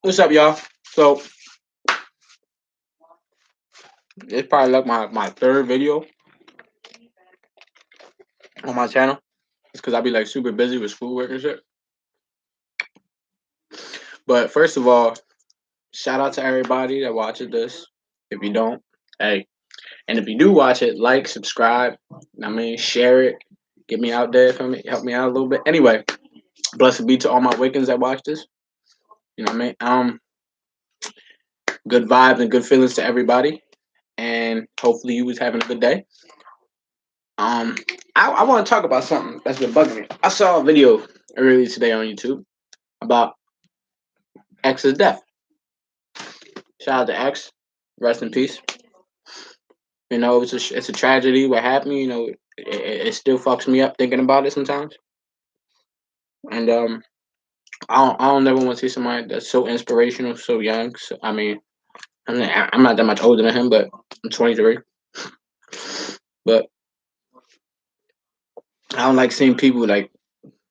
What's up, y'all? So it's probably like my third video on my channel. It's because I be like super busy with schoolwork and shit. But first of all, shout out to everybody that watches this. If you don't, hey, and if you do watch it, like, subscribe. I mean, share it. Get me out there for me. Help me out a little bit. Anyway, blessed be to all my Wiccans that watch this. You know what I mean? Good vibes and good feelings to everybody. And hopefully you was having a good day. Um, I want to talk about something that's been bugging me. I saw a video earlier today on YouTube about X's death. Shout out to X, rest in peace. You know, it's a tragedy. What happened? You know, it still fucks me up thinking about it sometimes. And I don't never want to see somebody that's so inspirational, so young. So, I mean, I'm not that much older than him, but I'm 23. But I don't like seeing people like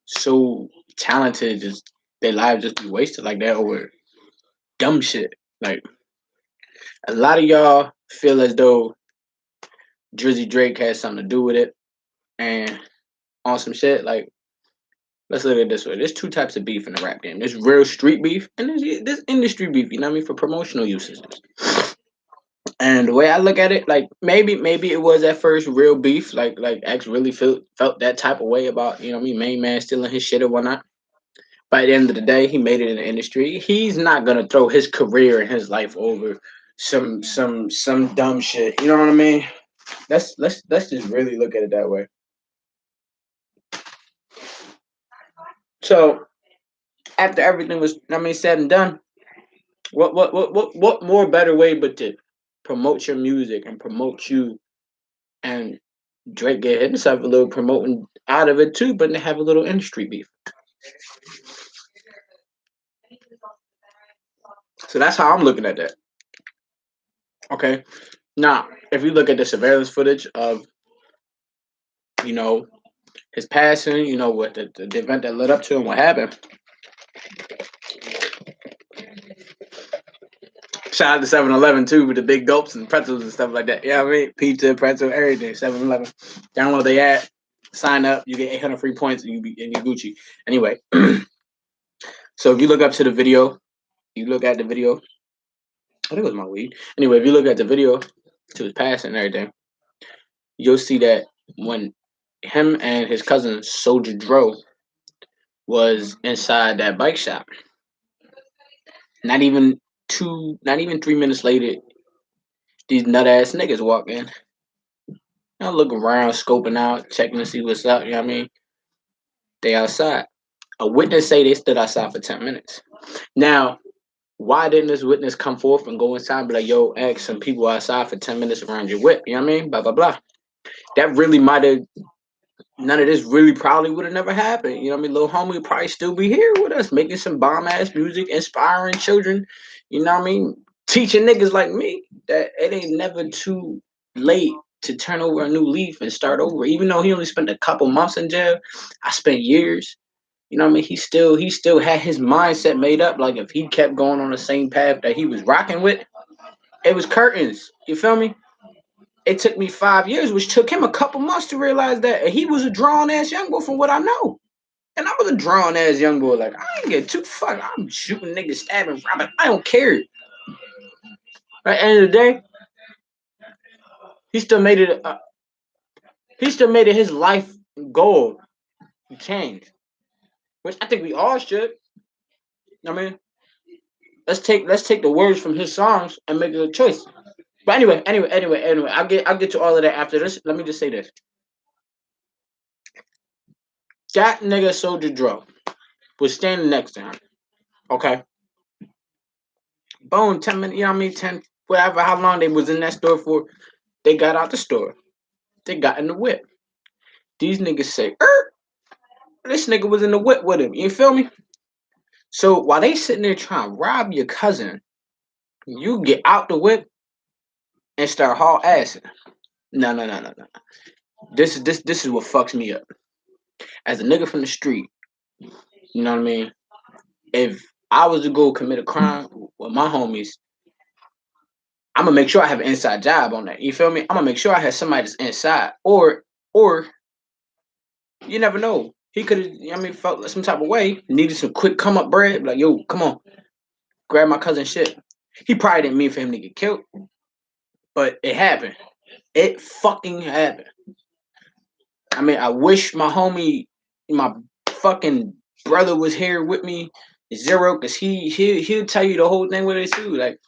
so talented, just their lives just be wasted like that over dumb shit. Like a lot of y'all feel as though Drizzy Drake has something to do with it, and on some shit like let's look at it this way. There's two types of beef in the rap game. There's real street beef and there's industry beef, you know what I mean, for promotional uses. And the way I look at it, like maybe it was at first real beef, like X really felt that type of way about, you know what I mean, main man stealing his shit or whatnot. By the end of the day, he made it in the industry. He's not gonna throw his career and his life over some dumb shit. You know what I mean? Let's just really look at it that way. So after everything was, I mean, said and done, what more better way but to promote your music and promote you, and Drake get himself a little promoting out of it too, but to have a little industry beef. So that's how I'm looking at that. Okay. Now, if you look at the surveillance footage of, you know, his passing, you know, what the event that led up to and what happened. Shout out to 7-Eleven too with the big gulps and pretzels and stuff like that. Yeah, I mean, pizza, pretzel, everything. 7-Eleven. Download the app, sign up, you get 800 free points, and you Gucci. Anyway, so if you look up to the video, you look at the video. I think it was my weed. Anyway, if you look at the video to his passing and everything, you'll see that when him and his cousin Soldier Dro was inside that bike shop, not even not even 3 minutes later, these nut ass niggas walk in. I look around, scoping out, checking to see what's up. You know what I mean? They outside. A witness say they stood outside for 10 minutes. Now, why didn't this witness come forth and go inside and be like, "Yo, X, some people outside for 10 minutes around your whip"? You know what I mean? Blah blah blah. That really might have. None of this really probably would have never happened. You know what I mean? Little homie would probably still be here with us, making some bomb ass music, inspiring children. You know what I mean? Teaching niggas like me that it ain't never too late to turn over a new leaf and start over. Even though he only spent a couple months in jail, I spent years. You know what I mean? He still had his mindset made up. Like if he kept going on the same path that he was rocking with, it was curtains. You feel me? It took me 5 years, which took him a couple months to realize that he was a drawn ass young boy from what I know. And I was a drawn ass young boy. Like I ain't get too fuck. I'm shooting niggas, stabbing, robbing. I don't care. At the end of the day, he still made it. He still made it his life goal to change, which I think we all should. I mean, let's take the words from his songs and make it a choice. But anyway, I'll get to all of that after this. Let me just say this: that nigga Soldier Dro was standing next to him. Okay, boom, 10 minutes. You know what I mean? 10, whatever, how long they was in that store for. They got out the store. They got in the whip. These niggas say, this nigga was in the whip with him. You feel me? So while they sitting there trying to rob your cousin, you get out the whip and start haul assing. No. This is what fucks me up. As a nigga from the street, you know what I mean? If I was to go commit a crime with my homies, I'm gonna make sure I have an inside job on that. You feel me? I'm gonna make sure I have somebody that's inside, or you never know. He could have, I mean, felt some type of way, needed some quick come up bread. Like, yo, come on, grab my cousin's shit. He probably didn't mean for him to get killed, but it happened. It fucking happened. I mean, I wish my homie, my fucking brother was here with me, Zero, because he'll tell you the whole thing with it too. Like,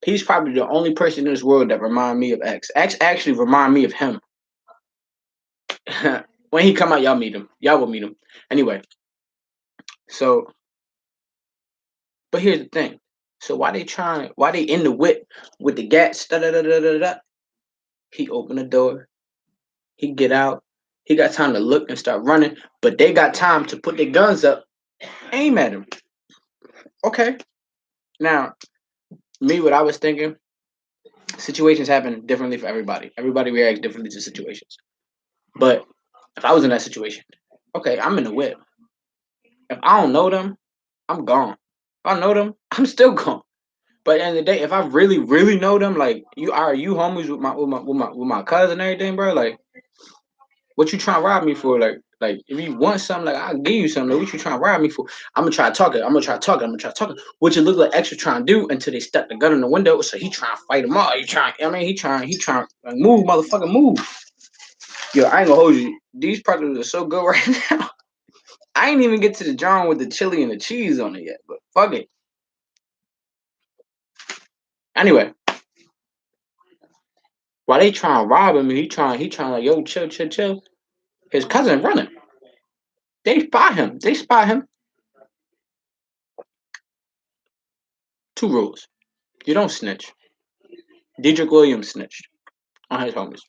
he's probably the only person in this world that remind me of X. X actually remind me of him. When he come out, y'all meet him. Y'all will meet him. Anyway, so but here's the thing. So why they in the whip with the gats, da da da da da da? He opened the door, he get out, he got time to look and start running, but they got time to put their guns up, aim at him. Okay. Now, me, what I was thinking, situations happen differently for everybody. Everybody reacts differently to situations. But if I was in that situation, okay, I'm in the whip. If I don't know them, I'm gone. If I know them, I'm still gone. But at the end of the day, if I really, really know them, like you homies with my cousin and everything, bro. Like, what you trying to rob me for? Like if you want something, like I'll give you something. Like, what you trying to rob me for? I'm gonna try to talk it. I'm gonna try to talk it. I'm gonna try to talk it. Which it look like extra trying to do until they stuck the gun in the window. So he trying to fight him off. He trying. I mean, he trying like move, motherfucker, move. Yo, I ain't gonna hold you. These products are so good right now. I ain't even get to the John with the chili and the cheese on it yet. But fuck it. Anyway, while they trying to rob him, he trying like, yo, chill, chill, chill. His cousin running. They spot him. They spot him. Two rules. You don't snitch. Dedrick Williams snitched on his homies.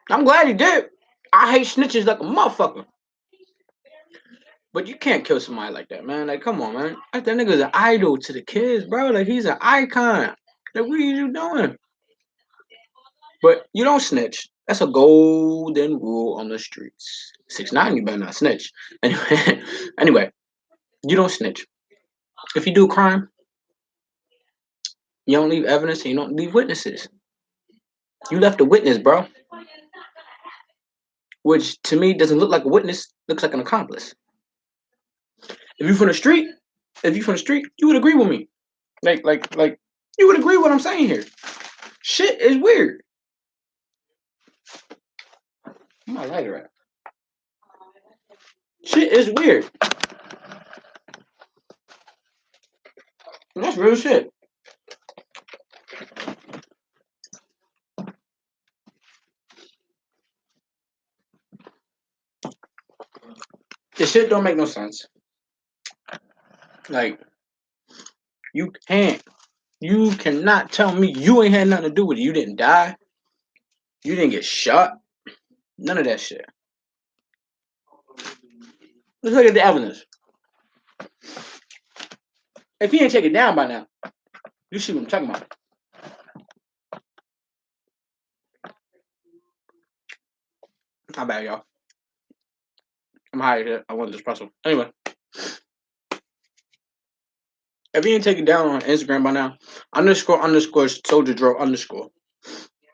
I'm glad he did. I hate snitches like a motherfucker. But you can't kill somebody like that, man. Like, come on, man. Like, that nigga's an idol to the kids, bro. Like, he's an icon. Like, what are you doing? But you don't snitch. That's a golden rule on the streets. 6ix9ine, you better not snitch. Anyway, anyway, you don't snitch. If you do a crime, you don't leave evidence and you don't leave witnesses. You left a witness, bro. Which to me doesn't look like a witness, looks like an accomplice. If you from the street, you would agree with me. Like, you would agree with what I'm saying here. Shit is weird. Where my lighter at? Shit is weird. And that's real shit. This shit don't make no sense. Like, you cannot tell me you ain't had nothing to do with it. You didn't die. You didn't get shot. None of that shit. Let's look at the evidence. If he ain't take it down by now, you see what I'm talking about. How bad, y'all? I'm high here. I want this espresso. Anyway, if he ain't take it down on Instagram by now, __ soldier drill _.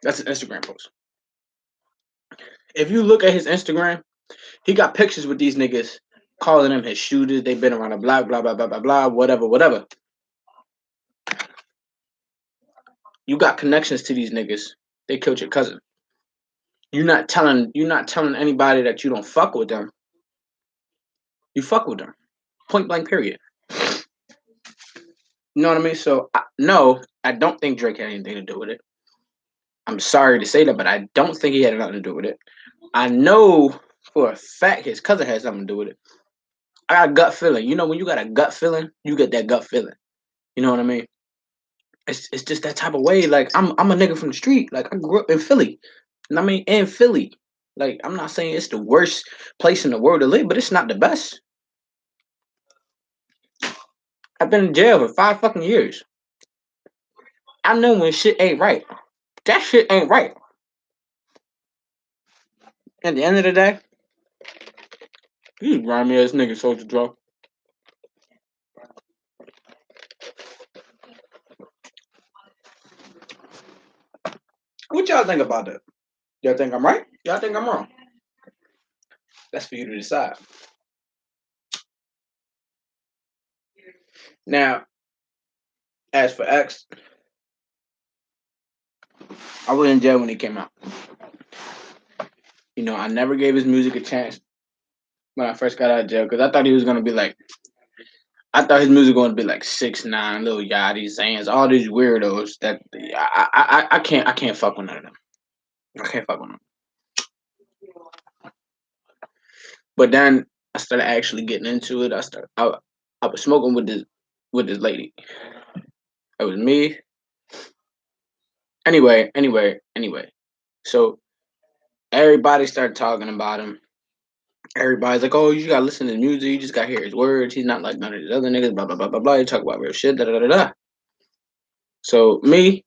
That's an Instagram post. If you look at his Instagram, he got pictures with these niggas calling them his shooters. They've been around the block, blah, blah, blah, blah, blah, whatever, whatever. You got connections to these niggas. They killed your cousin. You're not telling anybody that you don't fuck with them. You fuck with them. Point blank period. You know what I mean? So no, I don't think Drake had anything to do with it. I'm sorry to say that, but I don't think he had nothing to do with it. I know for a fact his cousin had something to do with it. I got a gut feeling. You know, when you got a gut feeling, you get that gut feeling. You know what I mean? It's just that type of way. Like I'm a nigga from the street. Like I grew up in Philly. And I mean in Philly. Like I'm not saying it's the worst place in the world to live, but it's not the best. I've been in jail for 5 fucking years. I know when shit ain't right. That shit ain't right. At the end of the day, you grimy ass nigga, Soldier Joe. What y'all think about that? Y'all think I'm right? Y'all think I'm wrong? That's for you to decide. Now, as for X, I was in jail when he came out. I never gave his music a chance when I first got out of jail because I thought he was gonna be like, I thought his music was gonna be like 6ix9ine, Lil Yachty, Zans, all these weirdos that I can't fuck with none of them. I can't fuck with them. But then I started actually getting into it. I was smoking with this lady. It was me. Anyway. So everybody started talking about him. Everybody's like, "Oh, you gotta listen to the music. You just gotta hear his words. He's not like none of these other niggas." Blah blah blah blah blah. You talk about real shit. Da da da da. So me,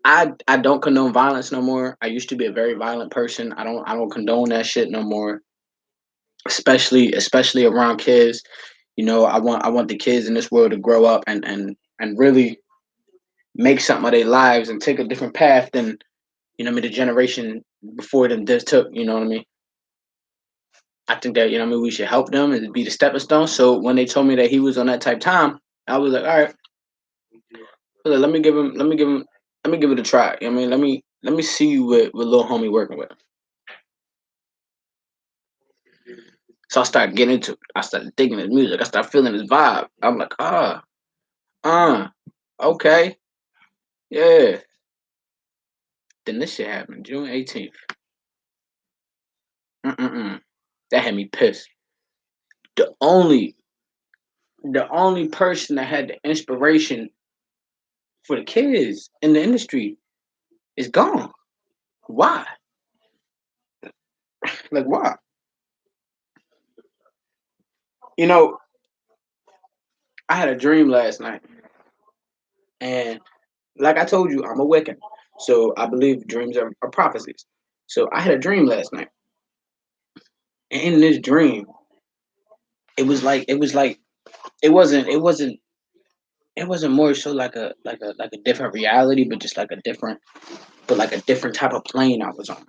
I don't condone violence no more. I used to be a very violent person. I don't condone that shit no more. Especially around kids. I want the kids in this world to grow up and really make something of their lives and take a different path than the generation before them just took. You know what I mean? I think that we should help them and be the stepping stone. So when they told me that he was on that type time, I was like, all right, let me give it a try. Let me see what little homie working with. So I started getting into it. I started digging his music. I started feeling his vibe. I'm like, uh, okay, yeah. Then this shit happened, June 18th. Mm-mm-mm. That had me pissed. The only the only person that had the inspiration for the kids in the industry is gone. Why? Like why? You know, I had a dream last night, and like I told you, I'm a Wiccan, so I believe dreams are prophecies. So I had a dream last night, and in this dream, it was like it wasn't more so like a different reality, but just like a different type of plane I was on.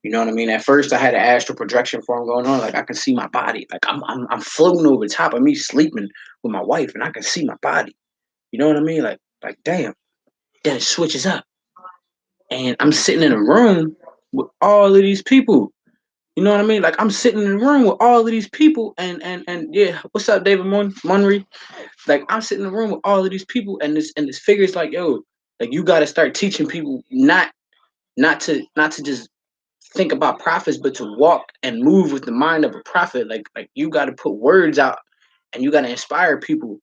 You know what I mean? At first, I had an astral projection form going on. Like I can see my body. Like I'm floating over the top of me, sleeping with my wife, and I can see my body. You know what I mean? Like damn. Then it switches up, and I'm sitting in a room with all of these people. You know what I mean? Like I'm sitting in a room with all of these people, and yeah, what's up, David Munry? Like I'm sitting in a room with all of these people, and this figure's like, yo, like you got to start teaching people not to just think about prophets, but to walk and move with the mind of a prophet. Like you got to put words out, and you got to inspire people.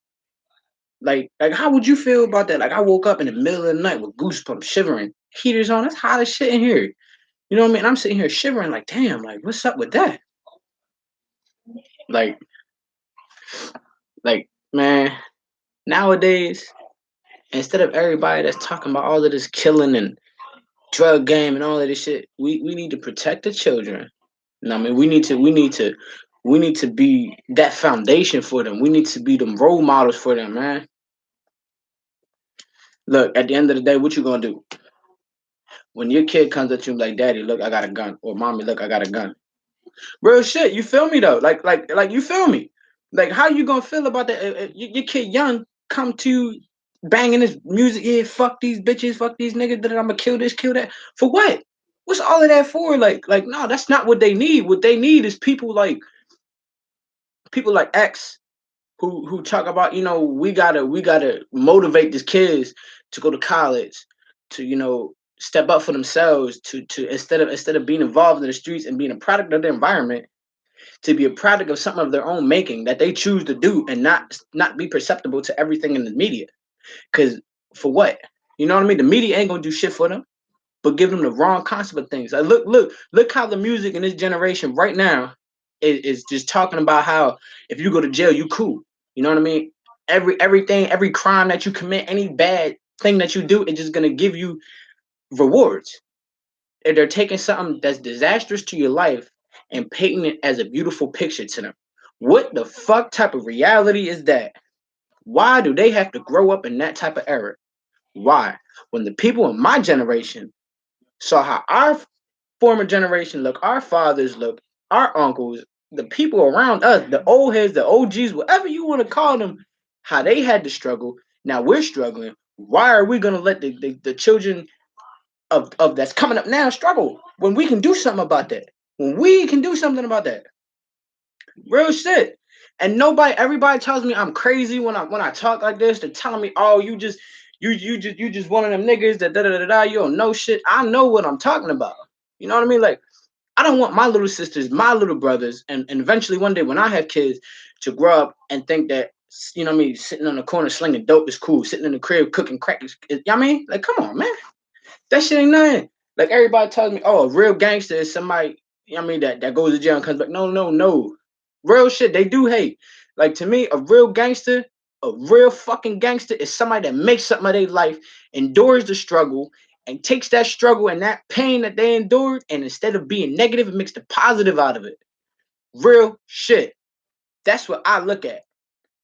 Like how would you feel about that? Like I woke up in the middle of the night with goosebumps, shivering, heaters on. It's hot as shit in here. You know what I mean? I'm sitting here shivering, like damn, like what's up with that? Like like man, nowadays instead of everybody that's talking about all of this killing and drug game and all of this shit, we need to protect the children. You know what I mean, we need to be that foundation for them. We need to be them role models for them, man. Look, at the end of the day, what you gonna do when your kid comes at you like, "Daddy, look, I got a gun," or "Mommy, look, I got a gun"? Real shit. You feel me though? Like you feel me? Like how you gonna feel about that? If your kid young come to you banging this music, yeah, fuck these bitches, fuck these niggas, that I'm gonna kill this, kill that. For what? What's all of that for? Like no, that's not what they need. What they need is people like X who talk about we gotta motivate these kids to go to college, to step up for themselves, to instead of being involved in the streets and being a product of the environment, to be a product of something of their own making that they choose to do and not be perceptible to everything in the media. Because for what? You know what I mean? The media ain't gonna do shit for them, but give them the wrong concept of things. Like look how the music in this generation right now is just talking about how if you go to jail, you cool. You know what I mean? Every crime that you commit, any bad thing that you do, it's just gonna give you rewards. And they're taking something that's disastrous to your life and painting it as a beautiful picture to them. What the fuck type of reality is that? Why do they have to grow up in that type of era? Why? When the people in my generation saw how our former generation look, our fathers look, our uncles, the people around us, the old heads, the OGs, whatever you want to call them, how they had to struggle. Now we're struggling. Why are we gonna let the children of that's coming up now struggle when we can do something about that? When we can do something about that. Real shit. And everybody tells me I'm crazy when I talk like this. They're telling me, oh, you just one of them niggas that da. You don't know shit. I know what I'm talking about. You know what I mean? Like, I don't want my little sisters, my little brothers, and eventually one day when I have kids to grow up and think that, you know what I mean, sitting on the corner slinging dope is cool. Sitting in the crib cooking crack you know what I mean? Like, come on, man. That shit ain't nothing. Like, everybody tells me, oh, a real gangster is somebody, you know what I mean, that goes to jail and comes back. No, no, no. Real shit, they do hate. Like, to me, a real fucking gangster is somebody that makes something of their life, endures the struggle, and takes that struggle and that pain that they endured, and instead of being negative, it makes the positive out of it. Real shit. That's what I look at.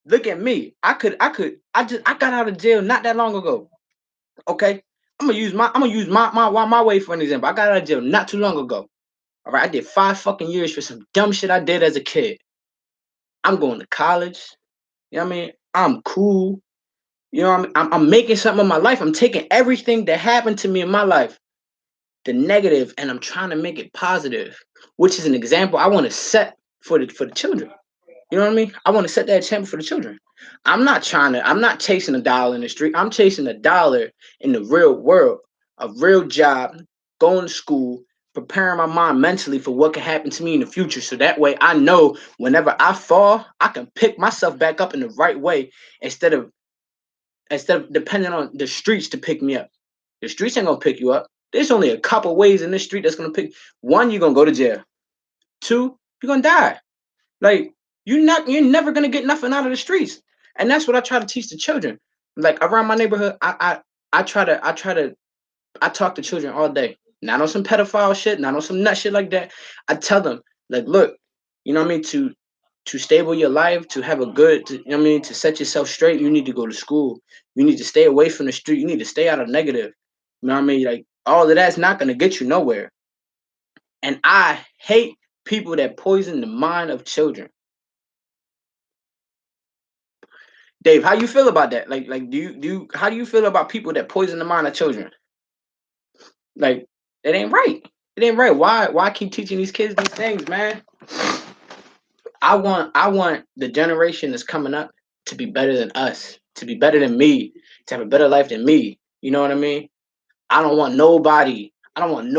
Look at me. I got out of jail not that long ago. Okay? I'm gonna use my way for an example. I got out of jail not too long ago. All right, I did 5 fucking years for some dumb shit I did as a kid. I'm going to college. You know what I mean? I'm cool. You know what I mean? I'm making something of my life. I'm taking everything that happened to me in my life, the negative, and I'm trying to make it positive, which is an example I want to set for the children. You know what I mean? I want to set that example for the children. I'm not chasing a dollar in the street. I'm chasing a dollar in the real world, a real job, going to school, preparing my mind mentally for what can happen to me in the future. So that way I know whenever I fall, I can pick myself back up in the right way instead of depending on the streets to pick me up. The streets ain't gonna pick you up. There's only a couple ways in this street that's gonna pick. One, you're gonna go to jail. Two, you're gonna die. Like, you're never gonna get nothing out of the streets. And that's what I try to teach the children. Like, around my neighborhood, I talk to children all day. Not on some pedophile shit, not on some nut shit like that. I tell them, like, look, you know what I mean, to stable your life, to have a good, you know what I mean, to set yourself straight, you need to go to school. You need to stay away from the street. You need to stay out of negative. You know what I mean? Like, all of that's not gonna get you nowhere. And I hate people that poison the mind of children. Dave, how you feel about that? Like, how do you feel about people that poison the mind of children? Like, it ain't right. It ain't right. Why keep teaching these kids these things, man? I want the generation that's coming up to be better than us, to be better than me, to have a better life than me. You know what I mean? I don't want nobody telling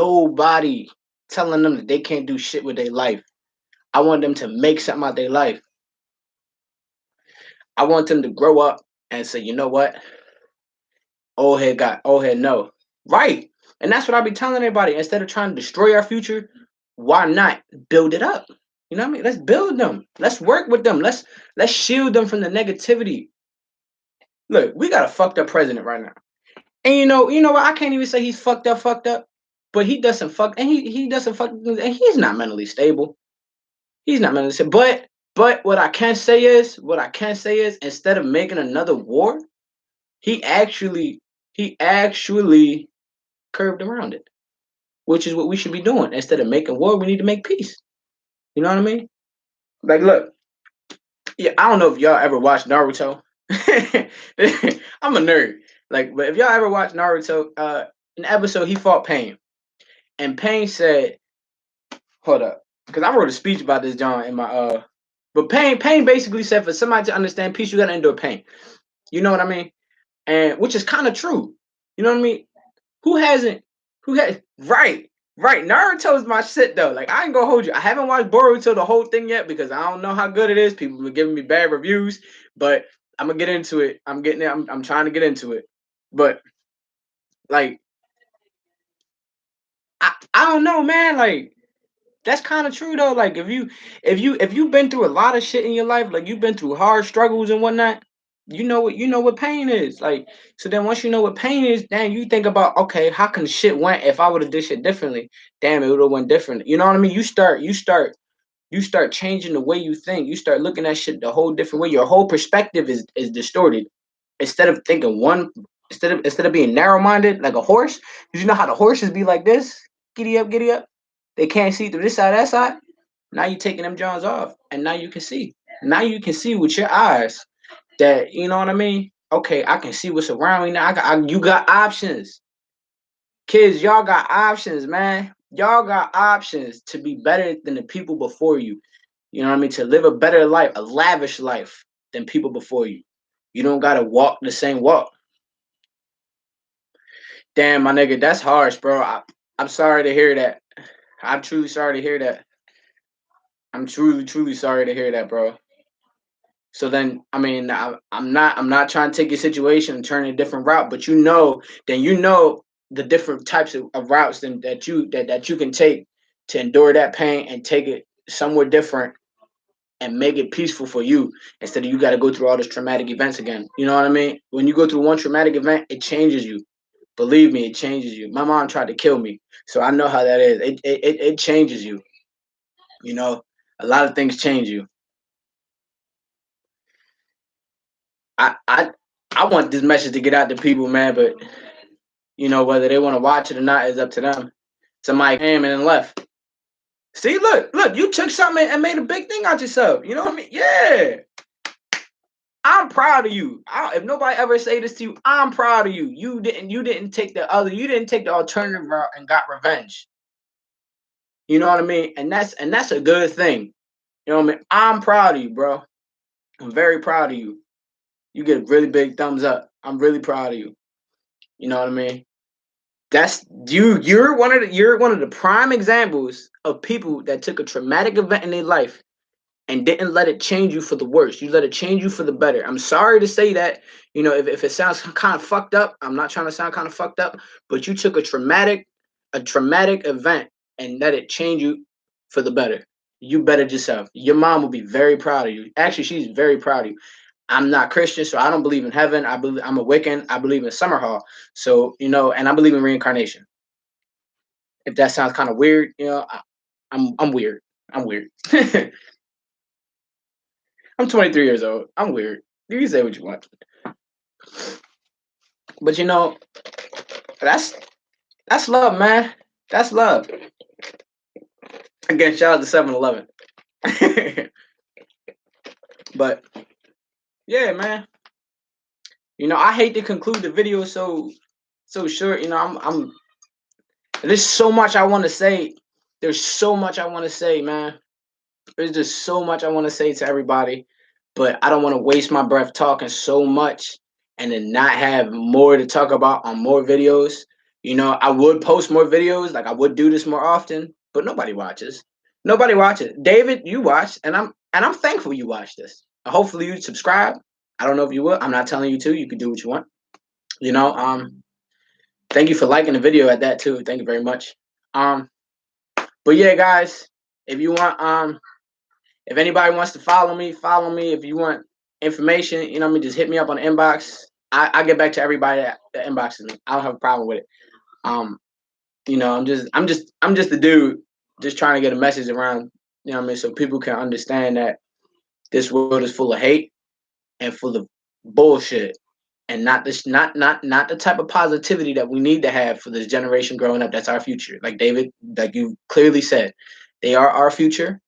them that they can't do shit with their life. I want them to make something out of their life. I want them to grow up and say, you know what? Old head no. Right. And that's what I be telling everybody. Instead of trying to destroy our future, why not build it up? You know what I mean? Let's build them. Let's work with them. Let's shield them from the negativity. Look, we got a fucked up president right now. And you know what? I can't even say he's fucked up, but he doesn't fuck and he doesn't fuck and he's not mentally stable. He's not mentally stable. But what I can say is instead of making another war, he actually he actually curved around it, which is what we should be doing. Instead of making war, we need to make peace. You know what I mean? Like, look, yeah, I don't know if y'all ever watched Naruto. I'm a nerd. Like, but if y'all ever watched Naruto, in the episode he fought Pain, and Pain said, "Hold up," because I wrote a speech about this John in my But Pain basically said for somebody to understand peace, you gotta endure pain. You know what I mean? And which is kind of true. You know what I mean? Who hasn't? Who has? Right, right. Naruto is my shit though. Like, I ain't gonna hold you. I haven't watched Boruto the whole thing yet because I don't know how good it is. People were giving me bad reviews, but I'm gonna get into it. I'm getting it. I'm trying to get into it. But like, I don't know, man. Like, that's kind of true though. Like, if you've been through a lot of shit in your life, like you've been through hard struggles and whatnot, you know what pain is. Like, so then once you know what pain is, then you think about, okay, how can shit went if I would have did shit differently? Damn, it would have went different. You know what I mean? You start changing the way you think. You start looking at shit the whole different way. Your whole perspective is distorted. Instead of thinking Instead of being narrow-minded like a horse, because you know how the horses be like this, giddy up, giddy up. They can't see through this side, that side. Now you taking them Johns off, and now you can see. Now you can see with your eyes that you know what I mean. Okay, I can see what's around me now. You got options, kids. Y'all got options, man. Y'all got options to be better than the people before you. You know what I mean? To live a better life, a lavish life than people before you. You don't gotta walk the same walk. Damn, my nigga, that's harsh, bro. I'm sorry to hear that. I'm truly sorry to hear that. I'm truly, truly sorry to hear that, bro. So then, I mean, I'm not trying to take your situation and turn a different route, but you know the different types of routes that you can take to endure that pain and take it somewhere different and make it peaceful for you instead of you got to go through all those traumatic events again. You know what I mean? When you go through one traumatic event, it changes you. Believe me, it changes you. My mom tried to kill me, so I know how that is. It changes you. You know, a lot of things change you. I I I want this message to get out to people, man, but you know whether they want to watch it or not is up to them. Somebody came and then left. See, look, you took something and made a big thing out yourself. You know what I mean? Yeah. I'm proud of you. If nobody ever say this to you, I'm proud of you. You didn't take you didn't take the alternative route and got revenge. You know what I mean? And that's a good thing. You know what I mean? I'm proud of you, bro. I'm very proud of you. You get a really big thumbs up. I'm really proud of you. You know what I mean? That's you. You're one of the prime examples of people that took a traumatic event in their life and didn't let it change you for the worse. You let it change you for the better. I'm sorry to say that. You know, if it sounds kind of fucked up, I'm not trying to sound kind of fucked up, but you took a traumatic event and let it change you for the better. You bettered yourself. Your mom will be very proud of you. Actually, she's very proud of you. I'm not Christian, so I don't believe in heaven. I'm a Wiccan. I believe in Summerhall. So, you know, and I believe in reincarnation. If that sounds kind of weird, you know, I'm weird. I'm weird. I'm 23 years old. I'm weird. You can say what you want. But you know, that's that's love, man. That's love. Again, shout out to 7-Eleven. But yeah, man. You know, I hate to conclude the video so short. You know, I'm there's so much I want to say. There's so much I want to say, man. There's just so much I want to say to everybody, but I don't want to waste my breath talking so much and then not have more to talk about on more videos. You know, I would post more videos, like I would do this more often, but nobody watches. Nobody watches. David, you watch, and I'm thankful you watch this. Hopefully you subscribe. I don't know if you will. I'm not telling you to. You can do what you want. You know, thank you for liking the video at that too. Thank you very much. Um, but yeah, guys, if you want if anybody wants to follow me, follow me. If you want information, you know what I mean, just hit me up on the inbox. I get back to everybody that inboxes me. I don't have a problem with it. Um, you know, I'm just a dude just trying to get a message around, you know what I mean, so people can understand that this world is full of hate and full of bullshit and not the type of positivity that we need to have for this generation growing up. That's our future. Like David, like you clearly said, they are our future.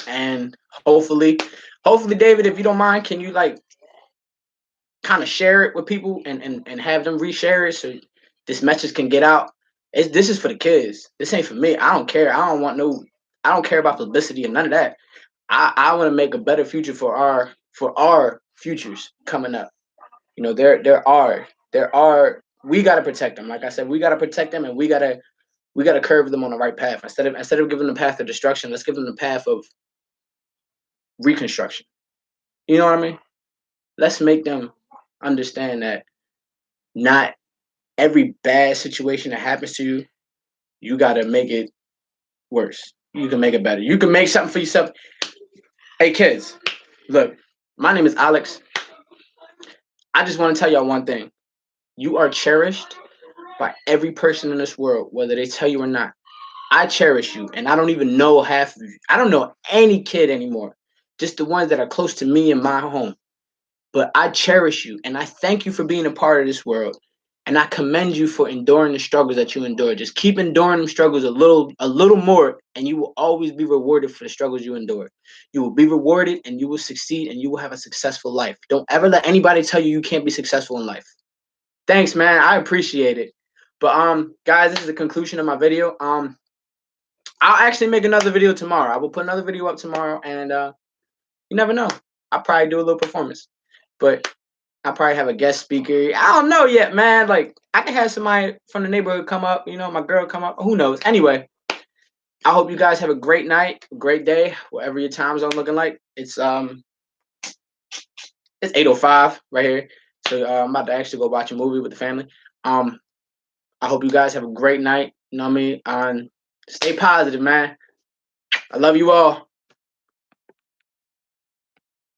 And hopefully David, if you don't mind, can you like kind of share it with people and have them reshare it so this message can get out. This is for the kids. This ain't for me. I don't care. I don't care about publicity and none of that. I want to make a better future for our futures coming up. You know, there are we gotta protect them. Like I said, we gotta protect them and we gotta curve them on the right path. Instead of giving them the path of destruction, let's give them the path of reconstruction. You know what I mean? Let's make them understand that not every bad situation that happens to you, you got to make it worse. You can make it better. You can make something for yourself. Hey, kids, look, my name is Alex. I just want to tell y'all one thing. You are cherished by every person in this world, whether they tell you or not. I cherish you, and I don't even know half of you. I don't know any kid anymore, just the ones that are close to me in my home. But I cherish you and I thank you for being a part of this world. And I commend you for enduring the struggles that you endure. Just keep enduring them struggles a little more, and you will always be rewarded for the struggles you endure. You will be rewarded and you will succeed and you will have a successful life. Don't ever let anybody tell you you can't be successful in life. Thanks, man. I appreciate it. But guys, this is the conclusion of my video. I'll actually make another video tomorrow. I will put another video up tomorrow, and you never know. I'll probably do a little performance. But I'll probably have a guest speaker. I don't know yet, man. Like, I can have somebody from the neighborhood come up, my girl come up. Who knows? Anyway, I hope you guys have a great night, great day, whatever your time zone looking like. It's 8:05 right here. So I'm about to actually go watch a movie with the family. I hope you guys have a great night. You know what I mean? Stay positive, man. I love you all.